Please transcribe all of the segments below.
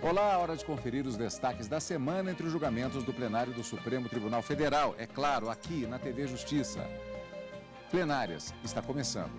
Olá, hora de conferir os destaques da semana entre os julgamentos do plenário do Supremo Tribunal Federal. É claro, aqui na TV Justiça. Plenárias, está começando.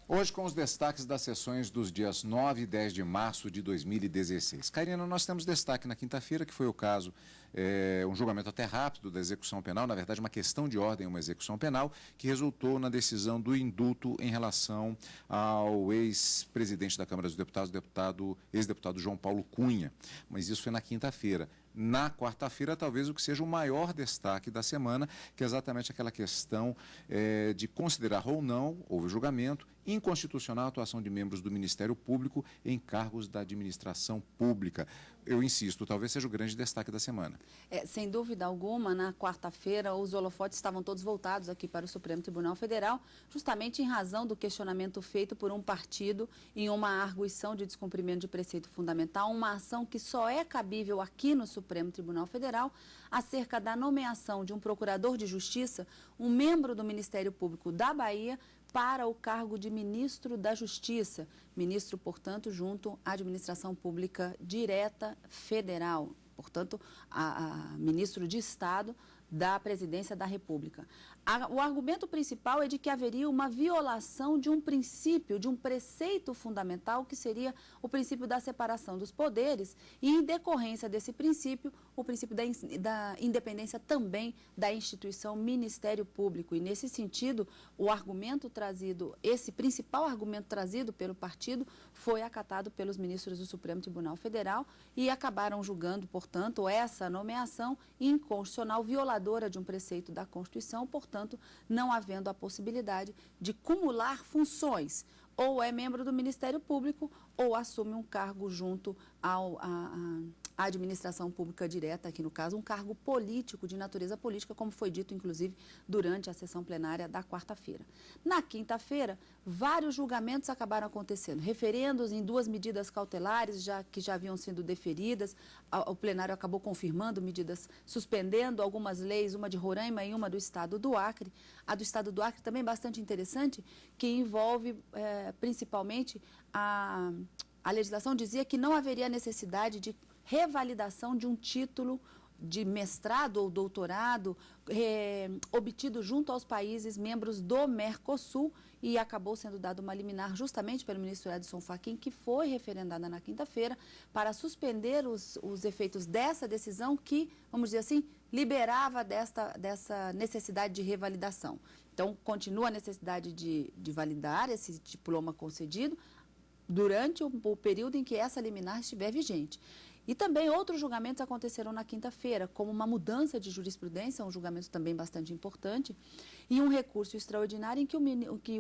Hoje com os destaques das sessões dos dias 9 e 10 de março de 2016. Karina, nós temos destaque na quinta-feira, que foi o caso, um julgamento até rápido da execução penal, na verdade uma questão de ordem, uma execução penal, que resultou na decisão do indulto em relação ao ex-presidente da Câmara dos Deputados, ex-deputado João Paulo Cunha. Mas isso foi na quinta-feira. Na quarta-feira, talvez o que seja o maior destaque da semana, que é exatamente aquela questão de considerar ou não, houve julgamento, inconstitucional a atuação de membros do Ministério Público em cargos da administração pública. Eu insisto, talvez seja o grande destaque da semana. Sem dúvida alguma, na quarta-feira, os holofotes estavam todos voltados aqui para o Supremo Tribunal Federal, justamente em razão do questionamento feito por um partido em uma arguição de descumprimento de preceito fundamental, uma ação que só é cabível aqui no Supremo Tribunal Federal, acerca da nomeação de um procurador de justiça, um membro do Ministério Público da Bahia, para o cargo de ministro da Justiça, ministro, portanto, junto à administração pública direta federal, portanto, a ministro de Estado da Presidência da República. O argumento principal é de que haveria uma violação de um princípio, de um preceito fundamental, que seria o princípio da separação dos poderes, e em decorrência desse princípio, o princípio da independência também da instituição Ministério Público. E nesse sentido, o argumento trazido, esse principal argumento trazido pelo partido, foi acatado pelos ministros do Supremo Tribunal Federal e acabaram julgando, portanto, essa nomeação inconstitucional, violadora de um preceito da Constituição, portanto, não havendo a possibilidade de cumular funções, ou é membro do Ministério Público ou assume um cargo junto à administração pública direta, aqui no caso, um cargo político, de natureza política, como foi dito, inclusive, durante a sessão plenária da quarta-feira. Na quinta-feira, vários julgamentos acabaram acontecendo, referendos em duas medidas cautelares, que já haviam sido deferidas. O plenário acabou confirmando medidas, suspendendo algumas leis, uma de Roraima e uma do Estado do Acre. A do Estado do Acre também bastante interessante, que envolve principalmente a legislação dizia que não haveria necessidade de revalidação de um título de mestrado ou doutorado obtido junto aos países membros do Mercosul, e acabou sendo dada uma liminar justamente pelo ministro Edson Fachin, que foi referendada na quinta-feira, para suspender os efeitos dessa decisão que, vamos dizer assim, liberava dessa necessidade de revalidação. Então, continua a necessidade de validar esse diploma concedido durante o período em que essa liminar estiver vigente. E também outros julgamentos aconteceram na quinta-feira, como uma mudança de jurisprudência, um julgamento também bastante importante, e um recurso extraordinário em que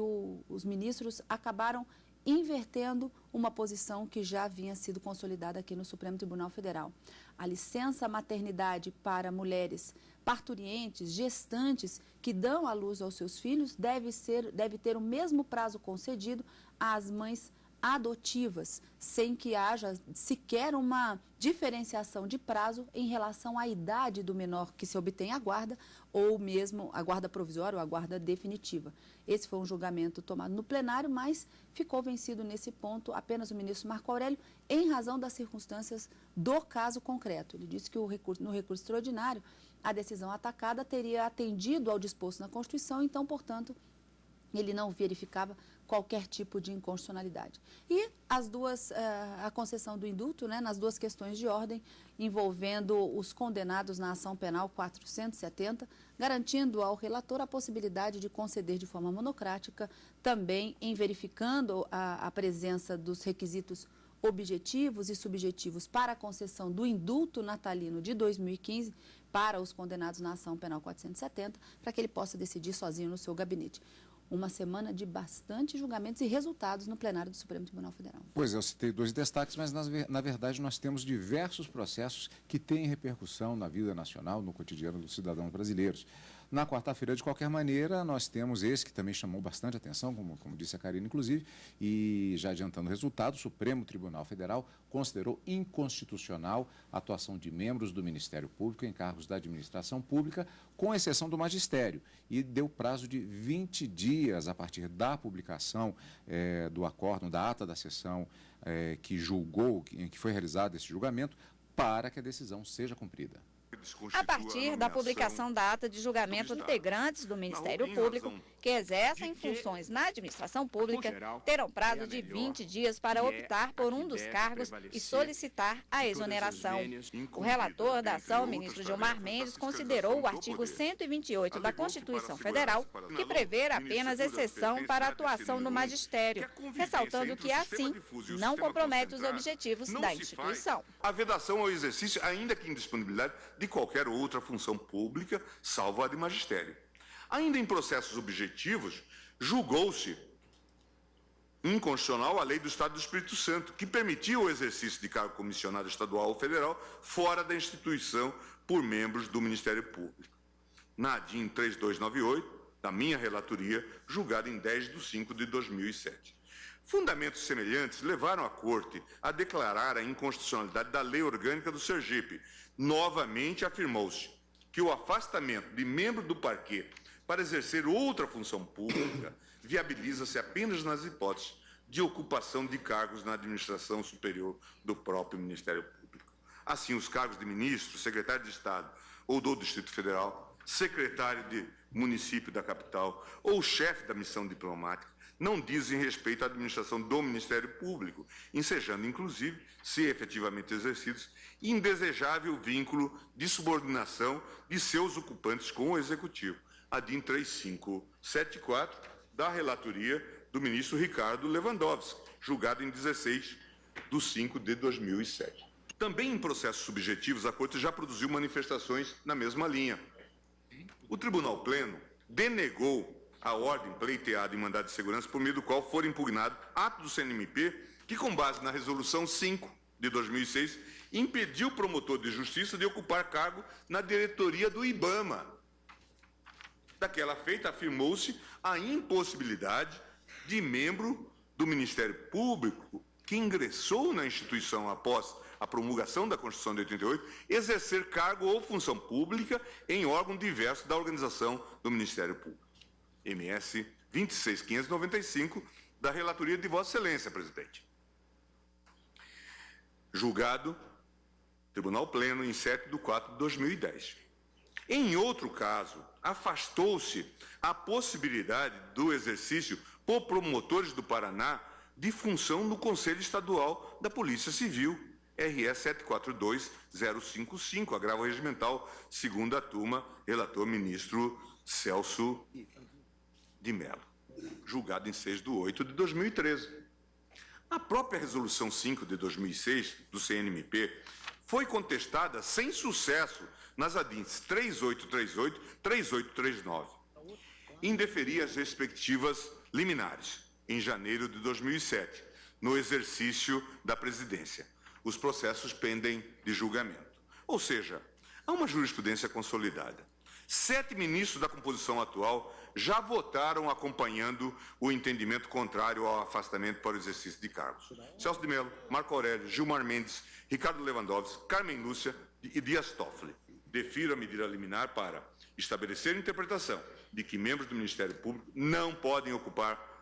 os ministros acabaram invertendo uma posição que já havia sido consolidada aqui no Supremo Tribunal Federal. A licença maternidade para mulheres parturientes, gestantes, que dão à luz aos seus filhos, deve ter o mesmo prazo concedido às mães adotivas, sem que haja sequer uma diferenciação de prazo em relação à idade do menor que se obtém a guarda, ou mesmo a guarda provisória ou a guarda definitiva. Esse foi um julgamento tomado no plenário, mas ficou vencido nesse ponto apenas o ministro Marco Aurélio, em razão das circunstâncias do caso concreto. Ele disse que no recurso extraordinário, a decisão atacada teria atendido ao disposto na Constituição, então, portanto, ele não verificava qualquer tipo de inconstitucionalidade. E a concessão do indulto, nas duas questões de ordem, envolvendo os condenados na ação penal 470, garantindo ao relator a possibilidade de conceder de forma monocrática, também em verificando a presença dos requisitos objetivos e subjetivos para a concessão do indulto natalino de 2015 para os condenados na ação penal 470, para que ele possa decidir sozinho no seu gabinete. Uma semana de bastante julgamentos e resultados no plenário do Supremo Tribunal Federal. Pois é, eu citei dois destaques, mas na verdade nós temos diversos processos que têm repercussão na vida nacional, no cotidiano dos cidadãos brasileiros. Na quarta-feira, de qualquer maneira, nós temos esse que também chamou bastante atenção, como disse a Karina, inclusive, e já adiantando o resultado, o Supremo Tribunal Federal considerou inconstitucional a atuação de membros do Ministério Público em cargos da administração pública, com exceção do magistério, e deu prazo de 20 dias a partir da publicação do acórdão, da ata da sessão que julgou, em que foi realizado esse julgamento, para que a decisão seja cumprida. A partir da publicação da ata de julgamento, integrantes do Ministério Público que exercem funções na administração pública terão prazo de 20 dias para optar por um dos cargos e solicitar a exoneração. O relator da ação, ministro Gilmar Mendes, considerou o artigo 128 da Constituição Federal, que prevê apenas exceção para a atuação do magistério, ressaltando que, assim, não compromete os objetivos da instituição. A vedação ao exercício, ainda que indisponibilidade, de qualquer outra função pública, salvo a de magistério. Ainda em processos objetivos, julgou-se inconstitucional a lei do Estado do Espírito Santo, que permitia o exercício de cargo comissionado estadual ou federal fora da instituição por membros do Ministério Público. Na ADIM 3298, da minha relatoria, julgada em 10 de 5 de 2007. Fundamentos semelhantes levaram a Corte a declarar a inconstitucionalidade da Lei Orgânica do Sergipe. Novamente afirmou-se que o afastamento de membro do parquê para exercer outra função pública viabiliza-se apenas nas hipóteses de ocupação de cargos na administração superior do próprio Ministério Público. Assim, os cargos de ministro, secretário de Estado ou do Distrito Federal, secretário de município da capital ou chefe da missão diplomática não dizem respeito à administração do Ministério Público, ensejando, inclusive, se efetivamente exercidos, indesejável vínculo de subordinação de seus ocupantes com o Executivo. A DIN 3574, da relatoria do ministro Ricardo Lewandowski, julgado em 16 de 5 de 2007. Também em processos subjetivos, a Corte já produziu manifestações na mesma linha. O Tribunal Pleno denegou a ordem pleiteada em mandado de segurança por meio do qual for impugnado ato do CNMP que, com base na Resolução 5 de 2006, impediu o promotor de justiça de ocupar cargo na diretoria do IBAMA. Daquela feita, afirmou-se a impossibilidade de membro do Ministério Público que ingressou na instituição após a promulgação da Constituição de 88, exercer cargo ou função pública em órgão diverso da organização do Ministério Público. MS 26595, da relatoria de Vossa Excelência, presidente. Julgado, Tribunal Pleno, em 7 de 4 de 2010. Em outro caso, afastou-se a possibilidade do exercício por promotores do Paraná de função no Conselho Estadual da Polícia Civil, RE 742055, agravo regimental, segunda turma, relator ministro Celso de Mello, julgado em 6 de 8 de 2013. A própria Resolução 5 de 2006 do CNMP foi contestada sem sucesso nas ADINs 3838 e 3839. Indeferia as respectivas liminares em janeiro de 2007, no exercício da presidência. Os processos pendem de julgamento. Ou seja, há uma jurisprudência consolidada. 7 ministros da composição atual já votaram acompanhando o entendimento contrário ao afastamento para o exercício de cargos. Celso de Mello, Marco Aurélio, Gilmar Mendes, Ricardo Lewandowski, Carmen Lúcia e Dias Toffoli. Defiro a medida liminar para estabelecer a interpretação de que membros do Ministério Público não podem ocupar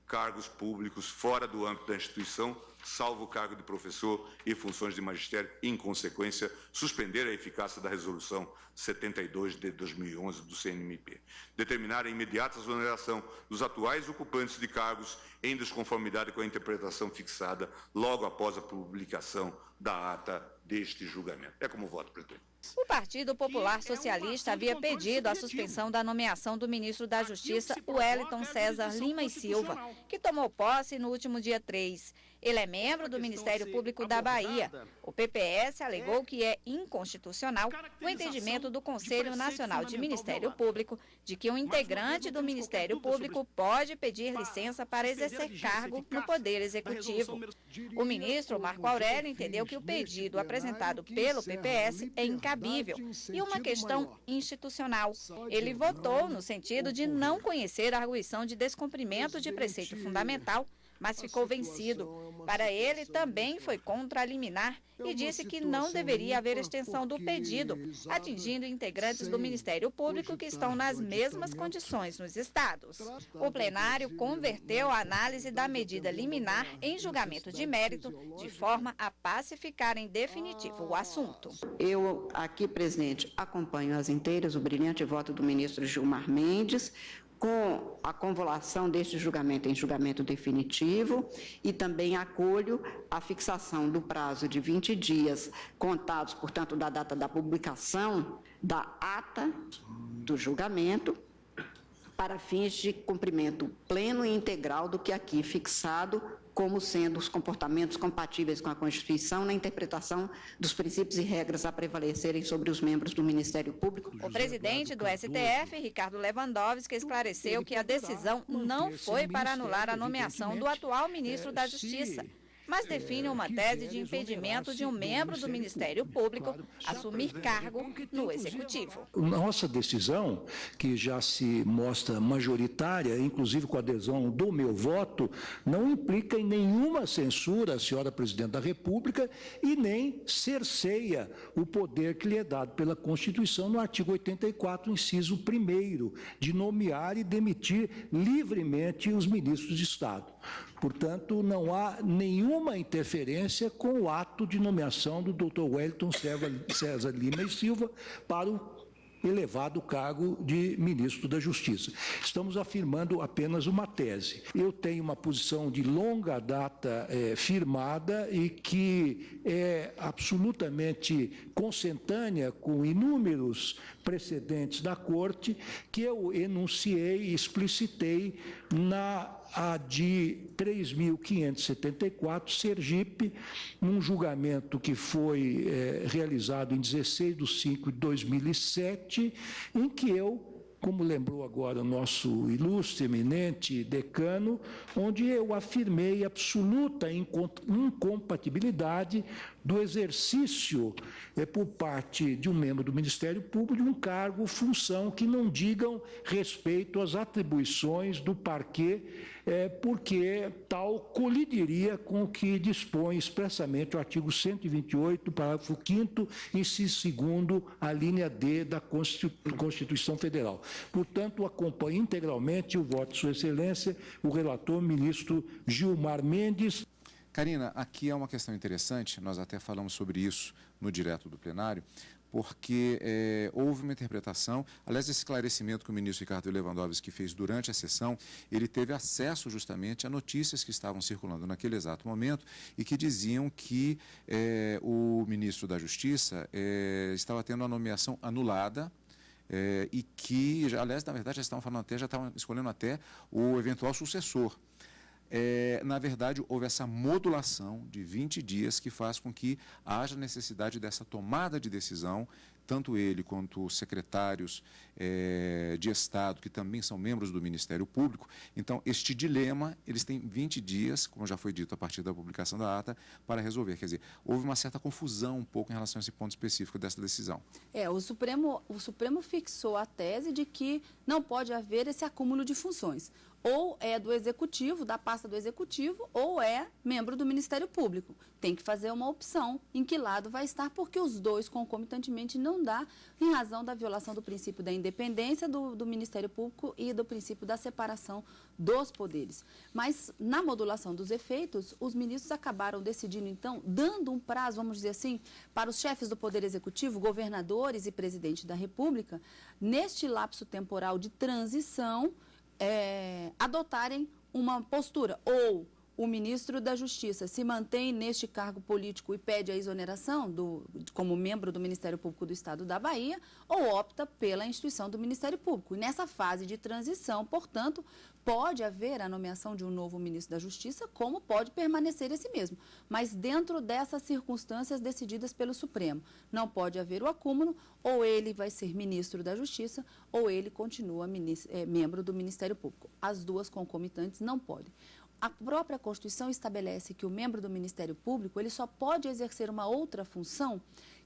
cargos públicos fora do âmbito da instituição, salvo o cargo de professor e funções de magistério, e, em consequência, suspender a eficácia da Resolução 72 de 2011 do CNMP. Determinar a imediata exoneração dos atuais ocupantes de cargos em desconformidade com a interpretação fixada logo após a publicação da ata deste julgamento. É como voto, presidente. O Partido Popular Socialista havia pedido a suspensão da nomeação do ministro da Justiça, Wellington César Lima e Silva, que tomou posse no último dia 3. Ele é membro do Ministério Público da Bahia. O PPS alegou que é inconstitucional o entendimento do Conselho Nacional de Ministério Público de que um integrante do Ministério Público pode pedir licença para exercer cargo no Poder Executivo. O ministro Marco Aurélio entendeu que o pedido apresentado pelo PPS é incabível cabível e uma questão institucional. Ele votou no sentido de não conhecer a arguição de descumprimento de preceito fundamental, mas ficou vencido. Para ele, também foi contra a liminar e disse que não deveria haver extensão do pedido, atingindo integrantes do Ministério Público que estão nas mesmas condições nos estados. O plenário converteu a análise da medida liminar em julgamento de mérito, de forma a pacificar em definitivo o assunto. Eu, aqui, presidente, acompanho às inteiras o brilhante voto do ministro Gilmar Mendes, com a convolução deste julgamento em julgamento definitivo, e também acolho a fixação do prazo de 20 dias, contados, portanto, da data da publicação da ata do julgamento, para fins de cumprimento pleno e integral do que aqui fixado, como sendo os comportamentos compatíveis com a Constituição na interpretação dos princípios e regras a prevalecerem sobre os membros do Ministério Público. O presidente do STF, Ricardo Lewandowski, esclareceu que a decisão não foi para anular a nomeação do atual ministro da Justiça, mas define uma tese de impedimento de um membro do Ministério Público assumir cargo no Executivo. Nossa decisão, que já se mostra majoritária, inclusive com a adesão do meu voto, não implica em nenhuma censura à senhora Presidente da República e nem cerceia o poder que lhe é dado pela Constituição no artigo 84, inciso 1º, de nomear e demitir livremente os ministros de Estado. Portanto, não há nenhuma interferência com o ato de nomeação do Dr. Wellington César Lima e Silva para o elevado cargo de ministro da Justiça. Estamos afirmando apenas uma tese. Eu tenho uma posição de longa data firmada e que é absolutamente consentânea com inúmeros precedentes da Corte, que eu enunciei e explicitei na de 3.574, Sergipe, num julgamento que foi realizado em 16/5/2007, em que eu, como lembrou agora o nosso ilustre, eminente decano, onde eu afirmei absoluta incompatibilidade do exercício por parte de um membro do Ministério Público de um cargo, função que não digam respeito às atribuições do parquê, porque tal colidiria com o que dispõe expressamente o artigo 128, parágrafo 5º, inciso 2º, a linha D da Constituição Federal. Portanto, acompanho integralmente o voto de Sua Excelência, o relator, ministro Gilmar Mendes. Karina, aqui é uma questão interessante, nós até falamos sobre isso no direto do plenário, porque houve uma interpretação, aliás, esse esclarecimento que o ministro Ricardo Lewandowski fez durante a sessão, ele teve acesso justamente a notícias que estavam circulando naquele exato momento e que diziam que o ministro da Justiça estava tendo a nomeação anulada, e que, aliás, na verdade, já estavam escolhendo até o eventual sucessor. Na verdade, houve essa modulação de 20 dias que faz com que haja necessidade dessa tomada de decisão, tanto ele quanto os secretários de Estado, que também são membros do Ministério Público. Então, este dilema, eles têm 20 dias, como já foi dito a partir da publicação da ata, para resolver. Quer dizer, houve uma certa confusão um pouco em relação a esse ponto específico dessa decisão. O Supremo fixou a tese de que não pode haver esse acúmulo de funções. Ou é do Executivo, da pasta do Executivo, ou é membro do Ministério Público. Tem que fazer uma opção em que lado vai estar, porque os dois concomitantemente não dá, em razão da violação do princípio da independência do Ministério Público e do princípio da separação dos poderes. Mas, na modulação dos efeitos, os ministros acabaram decidindo, então, dando um prazo, vamos dizer assim, para os chefes do Poder Executivo, governadores e presidente da República, neste lapso temporal de transição, adotarem uma postura, ou o ministro da Justiça se mantém neste cargo político e pede a exoneração como membro do Ministério Público do Estado da Bahia, ou opta pela instituição do Ministério Público. E nessa fase de transição, portanto, pode haver a nomeação de um novo ministro da Justiça, como pode permanecer esse mesmo, mas dentro dessas circunstâncias decididas pelo Supremo. Não pode haver o acúmulo, ou ele vai ser ministro da Justiça, ou ele continua membro do Ministério Público. As duas concomitantes não podem. A própria Constituição estabelece que o membro do Ministério Público ele só pode exercer uma outra função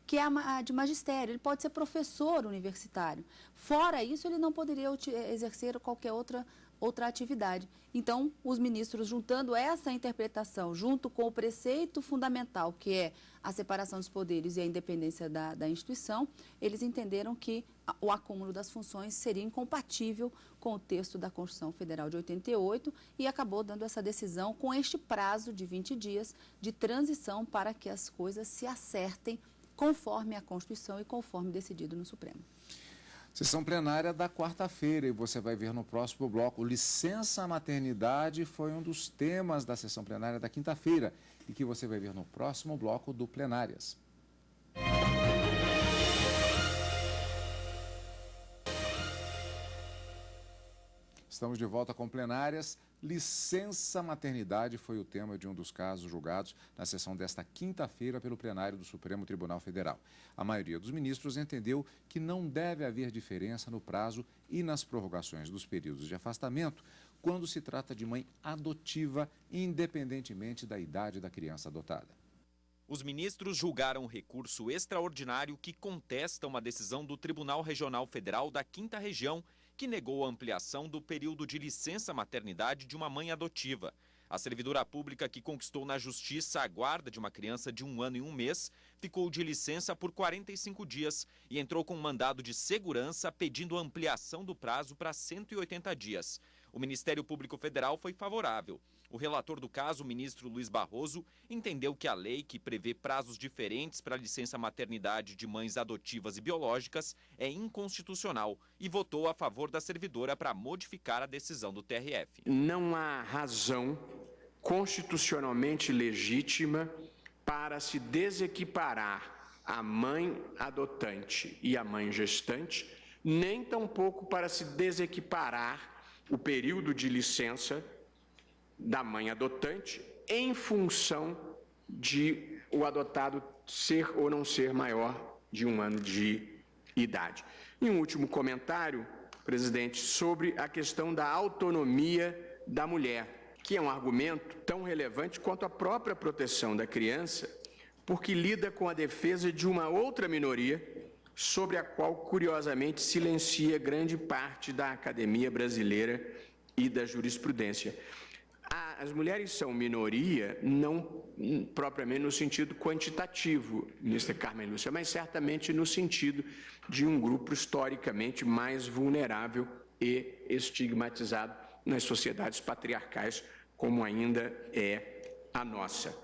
que é a de magistério. Ele pode ser professor universitário. Fora isso, ele não poderia exercer qualquer outra atividade. Então, os ministros, juntando essa interpretação, junto com o preceito fundamental, que é a separação dos poderes e a independência da instituição, eles entenderam que o acúmulo das funções seria incompatível com o texto da Constituição Federal de 88 e acabou dando essa decisão com este prazo de 20 dias de transição para que as coisas se acertem conforme a Constituição e conforme decidido no Supremo. Sessão plenária da quarta-feira, e você vai ver no próximo bloco. Licença maternidade foi um dos temas da sessão plenária da quinta-feira e que você vai ver no próximo bloco do Plenárias. Estamos de volta com Plenárias. Licença maternidade foi o tema de um dos casos julgados na sessão desta quinta-feira pelo plenário do Supremo Tribunal Federal. A maioria dos ministros entendeu que não deve haver diferença no prazo e nas prorrogações dos períodos de afastamento quando se trata de mãe adotiva, independentemente da idade da criança adotada. Os ministros julgaram um recurso extraordinário que contesta uma decisão do Tribunal Regional Federal da 5ª Região, que negou a ampliação do período de licença maternidade de uma mãe adotiva. A servidora pública que conquistou na justiça a guarda de uma criança de 1 ano e 1 mês ficou de licença por 45 dias e entrou com um mandado de segurança pedindo ampliação do prazo para 180 dias. O Ministério Público Federal foi favorável. O relator do caso, o ministro Luiz Barroso, entendeu que a lei que prevê prazos diferentes para a licença maternidade de mães adotivas e biológicas é inconstitucional e votou a favor da servidora para modificar a decisão do TRF. Não há razão constitucionalmente legítima para se desequiparar a mãe adotante e a mãe gestante, nem tampouco para se desequiparar o período de licença da mãe adotante em função de o adotado ser ou não ser maior de 1 ano de idade. E um último comentário, presidente, sobre a questão da autonomia da mulher, que é um argumento tão relevante quanto a própria proteção da criança, porque lida com a defesa de uma outra minoria sobre a qual, curiosamente, silencia grande parte da academia brasileira e da jurisprudência. As mulheres são minoria, não propriamente no sentido quantitativo, ministra Carmen Lúcia, mas certamente no sentido de um grupo historicamente mais vulnerável e estigmatizado nas sociedades patriarcais, como ainda é a nossa.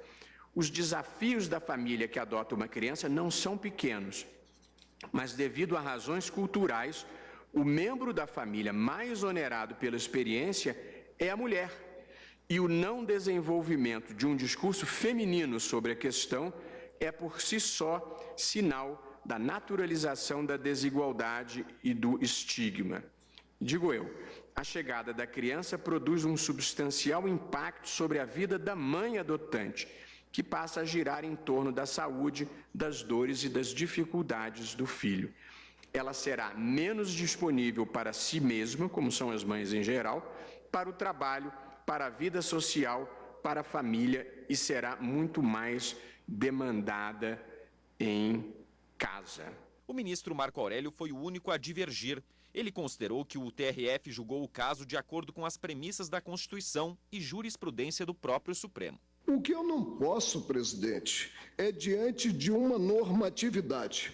Os desafios da família que adota uma criança não são pequenos, mas devido a razões culturais, o membro da família mais onerado pela experiência é a mulher. E o não desenvolvimento de um discurso feminino sobre a questão é por si só sinal da naturalização da desigualdade e do estigma. Digo eu, a chegada da criança produz um substancial impacto sobre a vida da mãe adotante, que passa a girar em torno da saúde, das dores e das dificuldades do filho. Ela será menos disponível para si mesma, como são as mães em geral, para o trabalho, para a vida social, para a família e será muito mais demandada em casa. O ministro Marco Aurélio foi o único a divergir. Ele considerou que o TRF julgou o caso de acordo com as premissas da Constituição e jurisprudência do próprio Supremo. O que eu não posso, presidente, é diante de uma normatividade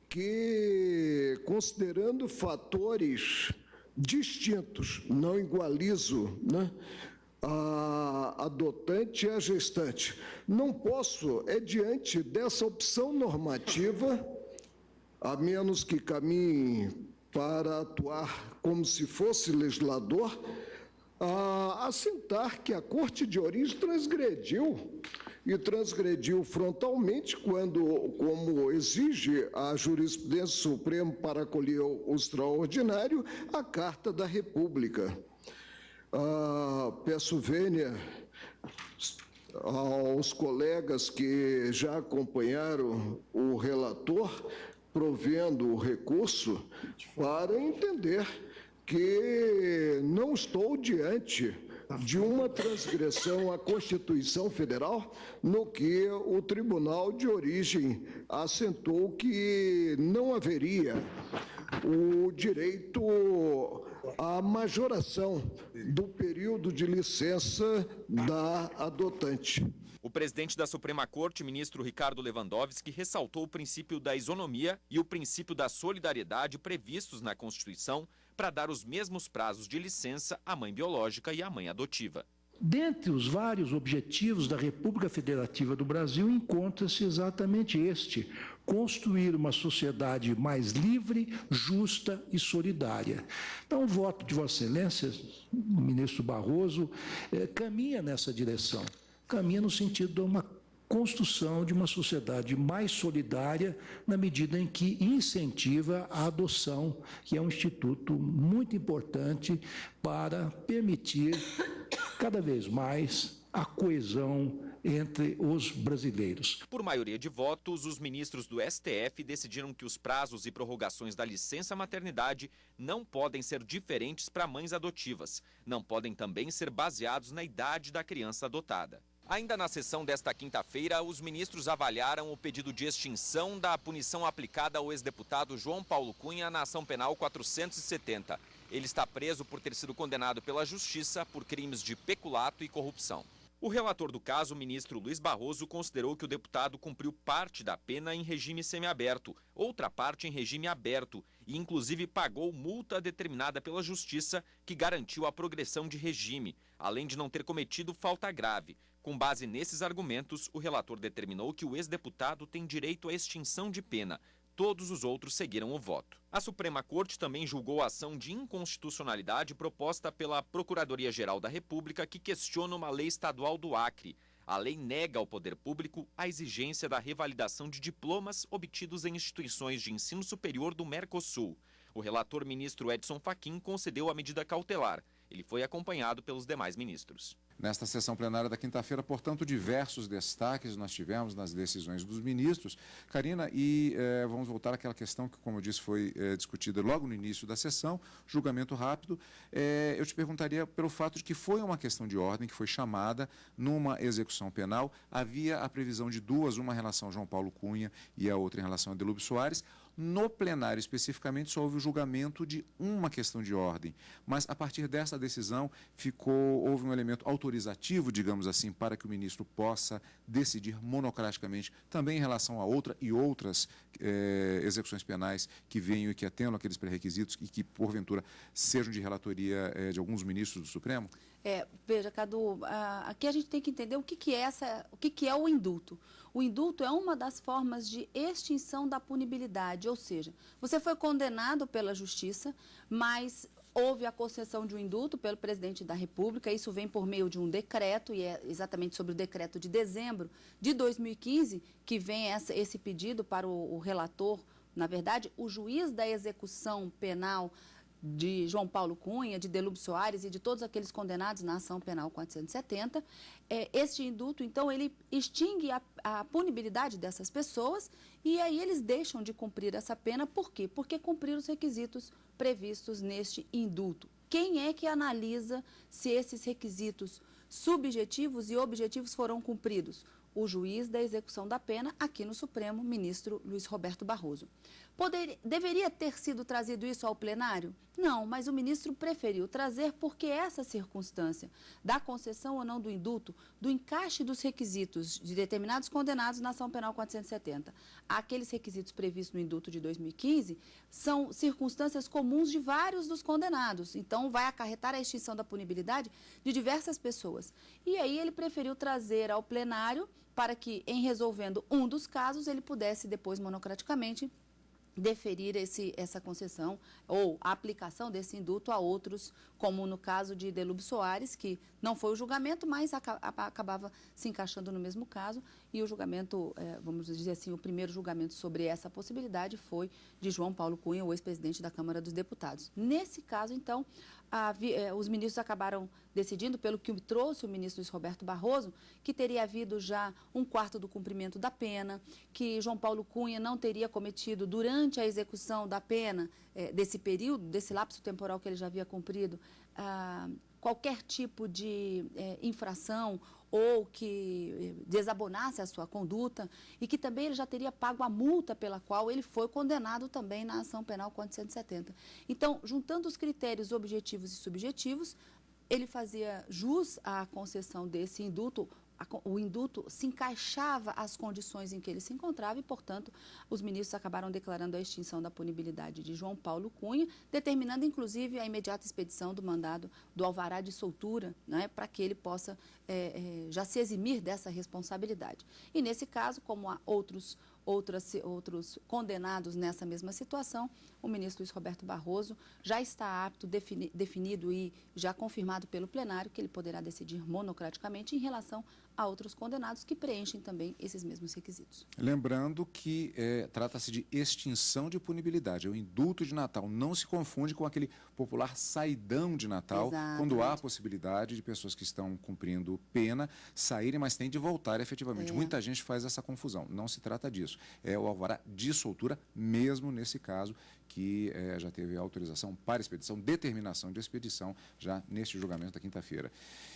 que, considerando fatores distintos, não igualizo, né? A adotante e a gestante. Não posso, diante dessa opção normativa, a menos que caminhe para atuar como se fosse legislador, assentar que a Corte de Origem transgrediu frontalmente quando, como exige a jurisprudência suprema para acolher o extraordinário, a Carta da República. Peço vênia aos colegas que já acompanharam o relator, provendo o recurso, para entender que não estou diante de uma transgressão à Constituição Federal, no que o Tribunal de Origem assentou que não haveria o direito à majoração do período de licença da adotante. O presidente da Suprema Corte, ministro Ricardo Lewandowski, ressaltou o princípio da isonomia e o princípio da solidariedade previstos na Constituição para dar os mesmos prazos de licença à mãe biológica e à mãe adotiva. Dentre os vários objetivos da República Federativa do Brasil, encontra-se exatamente este: construir uma sociedade mais livre, justa e solidária. Então, o voto de Vossa Excelência, ministro Barroso, caminha nessa direção. Caminha no sentido de uma construção de uma sociedade mais solidária, na medida em que incentiva a adoção, que é um instituto muito importante para permitir cada vez mais a coesão entre os brasileiros. Por maioria de votos, os ministros do STF decidiram que os prazos e prorrogações da licença maternidade não podem ser diferentes para mães adotivas. Não podem também ser baseados na idade da criança adotada. Ainda na sessão desta quinta-feira, os ministros avaliaram o pedido de extinção da punição aplicada ao ex-deputado João Paulo Cunha na Ação Penal 470. Ele está preso por ter sido condenado pela Justiça por crimes de peculato e corrupção. O relator do caso, o ministro Luiz Barroso, considerou que o deputado cumpriu parte da pena em regime semiaberto, outra parte em regime aberto e, inclusive, pagou multa determinada pela Justiça que garantiu a progressão de regime, além de não ter cometido falta grave. Com base nesses argumentos, o relator determinou que o ex-deputado tem direito à extinção de pena. Todos os outros seguiram o voto. A Suprema Corte também julgou a ação de inconstitucionalidade proposta pela Procuradoria-Geral da República, que questiona uma lei estadual do Acre. A lei nega ao poder público a exigência da revalidação de diplomas obtidos em instituições de ensino superior do Mercosul. O relator ministro Edson Fachin concedeu a medida cautelar. Ele foi acompanhado pelos demais ministros. Nesta sessão plenária da quinta-feira, portanto, diversos destaques nós tivemos nas decisões dos ministros. Karina, e vamos voltar àquela questão que, como eu disse, foi discutida logo no início da sessão, julgamento rápido. Eu te perguntaria pelo fato de que foi uma questão de ordem, que foi chamada numa execução penal. Havia a previsão de duas, uma em relação a João Paulo Cunha e a outra em relação a Delúbio Soares. No plenário, especificamente, só houve o julgamento de uma questão de ordem, mas a partir dessa decisão houve um elemento autorizativo, digamos assim, para que o ministro possa decidir monocraticamente também em relação a outra e outras execuções penais que venham e que atendam aqueles pré-requisitos e que, porventura, sejam de relatoria de alguns ministros do Supremo? Veja, Cadu, aqui a gente tem que entender o que é o indulto. O indulto é uma das formas de extinção da punibilidade, ou seja, você foi condenado pela Justiça, mas houve a concessão de um indulto pelo presidente da República. Isso vem por meio de um decreto, e é exatamente sobre o decreto de dezembro de 2015 que vem esse pedido para o relator, na verdade, o juiz da execução penal de João Paulo Cunha, de Delúbio Soares e de todos aqueles condenados na ação penal 470. Este indulto, então, ele extingue a punibilidade dessas pessoas e aí eles deixam de cumprir essa pena. Por quê? Porque cumpriram os requisitos previstos neste indulto. Quem é que analisa se esses requisitos subjetivos e objetivos foram cumpridos? O juiz da execução da pena aqui no Supremo, ministro Luiz Roberto Barroso. Deveria ter sido trazido isso ao plenário? Não, mas o ministro preferiu trazer porque essa circunstância da concessão ou não do indulto, do encaixe dos requisitos de determinados condenados na ação penal 470, aqueles requisitos previstos no indulto de 2015, são circunstâncias comuns de vários dos condenados. Então, vai acarretar a extinção da punibilidade de diversas pessoas. E aí ele preferiu trazer ao plenário para que, em resolvendo um dos casos, ele pudesse depois monocraticamente deferir essa concessão ou a aplicação desse indulto a outros, como no caso de Delúbio Soares, que não foi o julgamento, mas acabava se encaixando no mesmo caso, e o julgamento, vamos dizer assim, o primeiro julgamento sobre essa possibilidade foi de João Paulo Cunha, o ex-presidente da Câmara dos Deputados. Nesse caso, então, os ministros acabaram decidindo, pelo que trouxe o ministro Luiz Roberto Barroso, que teria havido já um quarto do cumprimento da pena, que João Paulo Cunha não teria cometido durante a execução da pena, desse período, desse lapso temporal que ele já havia cumprido, qualquer tipo de infração ou que desabonasse a sua conduta e que também ele já teria pago a multa pela qual ele foi condenado também na ação penal 470. Então, juntando os critérios objetivos e subjetivos, ele fazia jus à concessão desse indulto. O indulto se encaixava às condições em que ele se encontrava e, portanto, os ministros acabaram declarando a extinção da punibilidade de João Paulo Cunha, determinando, inclusive, a imediata expedição do mandado do alvará de soltura, né, para que ele possa já se eximir dessa responsabilidade. E, nesse caso, como há outros condenados nessa mesma situação, o ministro Luiz Roberto Barroso já está apto, definido e já confirmado pelo plenário que ele poderá decidir monocraticamente em relação a outros condenados que preenchem também esses mesmos requisitos. Lembrando que trata-se de extinção de punibilidade, é o indulto de Natal, não se confunde com aquele popular saidão de Natal, Exatamente. Quando há a possibilidade de pessoas que estão cumprindo pena saírem, mas têm de voltar efetivamente. Muita gente faz essa confusão, não se trata disso, é o alvará de soltura mesmo nesse caso, que já teve autorização para expedição, determinação de expedição já neste julgamento da quinta-feira.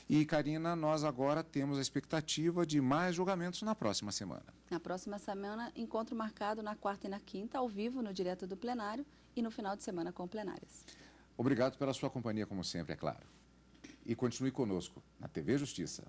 E, Karina, nós agora temos a expectativa de mais julgamentos na próxima semana. Na próxima semana, encontro marcado na quarta e na quinta, ao vivo, no direto do plenário, e no final de semana com plenárias. Obrigado pela sua companhia, como sempre, é claro. E continue conosco na TV Justiça.